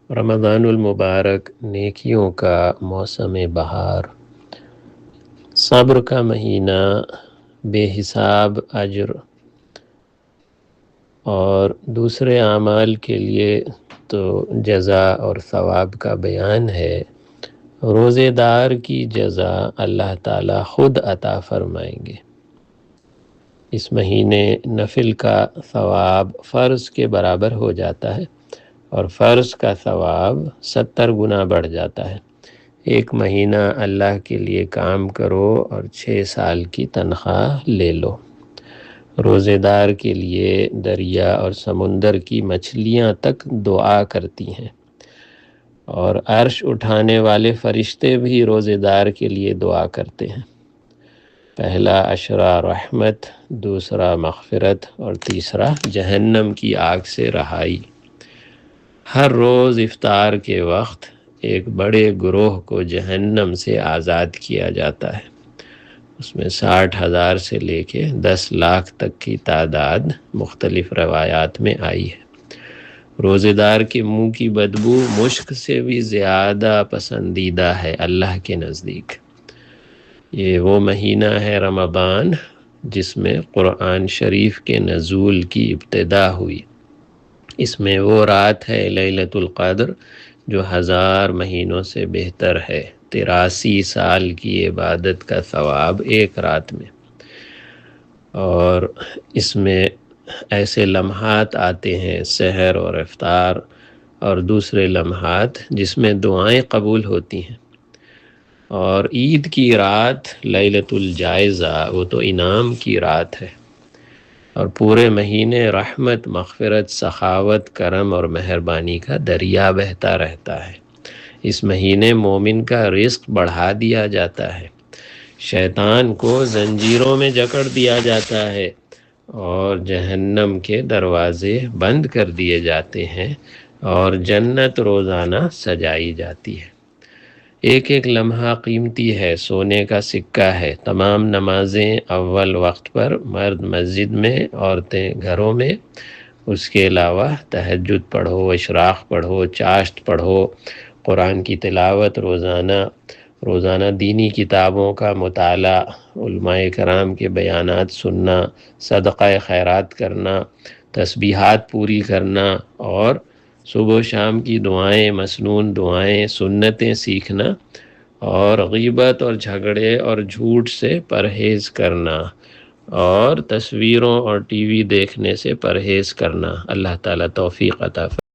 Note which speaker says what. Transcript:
Speaker 1: رمضان المبارک نیکیوں کا موسم بہار، صبر کا مہینہ، بے حساب اجر اور دوسرے اعمال کے لیے تو جزا اور ثواب کا بیان ہے۔ روزے دار کی جزا اللہ تعالی خود عطا فرمائیں گے۔ اس مہینے نفل کا ثواب فرض کے برابر ہو جاتا ہے اور فرض کا ثواب 70 گنا بڑھ جاتا ہے۔ ایک مہینہ اللہ کے لیے کام کرو اور 6 سال کی تنخواہ لے لو۔ روزے دار کے لیے دریا اور سمندر کی مچھلیاں تک دعا کرتی ہیں، اور عرش اٹھانے والے فرشتے بھی روزے دار کے لیے دعا کرتے ہیں۔ پہلا عشرہ رحمت، دوسرا مغفرت اور تیسرا جہنم کی آگ سے رہائی۔ ہر روز افطار کے وقت ایک بڑے گروہ کو جہنم سے آزاد کیا جاتا ہے۔ اس میں 60,000 سے لے کے 10 لاکھ تک کی تعداد مختلف روایات میں آئی ہے۔ روزے دار کے منہ کی بدبو مشک سے بھی زیادہ پسندیدہ ہے اللہ کے نزدیک۔ یہ وہ مہینہ ہے رمضان جس میں قرآن شریف کے نزول کی ابتدا ہوئی۔ اس میں وہ رات ہے لیلۃ القدر جو 1000 مہینوں سے بہتر ہے۔ 83 سال کی عبادت کا ثواب ایک رات میں، اور اس میں ایسے لمحات آتے ہیں سحر اور افطار اور دوسرے لمحات جس میں دعائیں قبول ہوتی ہیں۔ اور عید کی رات لیلۃ الجائزہ، وہ تو انعام کی رات ہے، اور پورے مہینے رحمت، مغفرت، سخاوت، کرم اور مہربانی کا دریا بہتا رہتا ہے۔ اس مہینے مومن کا رزق بڑھا دیا جاتا ہے، شیطان کو زنجیروں میں جکڑ دیا جاتا ہے، اور جہنم کے دروازے بند کر دیے جاتے ہیں، اور جنت روزانہ سجائی جاتی ہے۔ ایک ایک لمحہ قیمتی ہے، سونے کا سکہ ہے۔ تمام نمازیں اول وقت پر، مرد مسجد میں، عورتیں گھروں میں۔ اس کے علاوہ تہجد پڑھو، اشراق پڑھو، چاشت پڑھو، قرآن کی تلاوت روزانہ دینی کتابوں کا مطالعہ، علماء کرام کے بیانات سننا، صدقہ خیرات کرنا، تسبیحات پوری کرنا، اور صبح و شام کی دعائیں، مسنون دعائیں، سنتیں سیکھنا، اور غیبت اور جھگڑے اور جھوٹ سے پرہیز کرنا، اور تصویروں اور ٹی وی دیکھنے سے پرہیز کرنا۔ اللہ تعالیٰ توفیق عطا فرمائے۔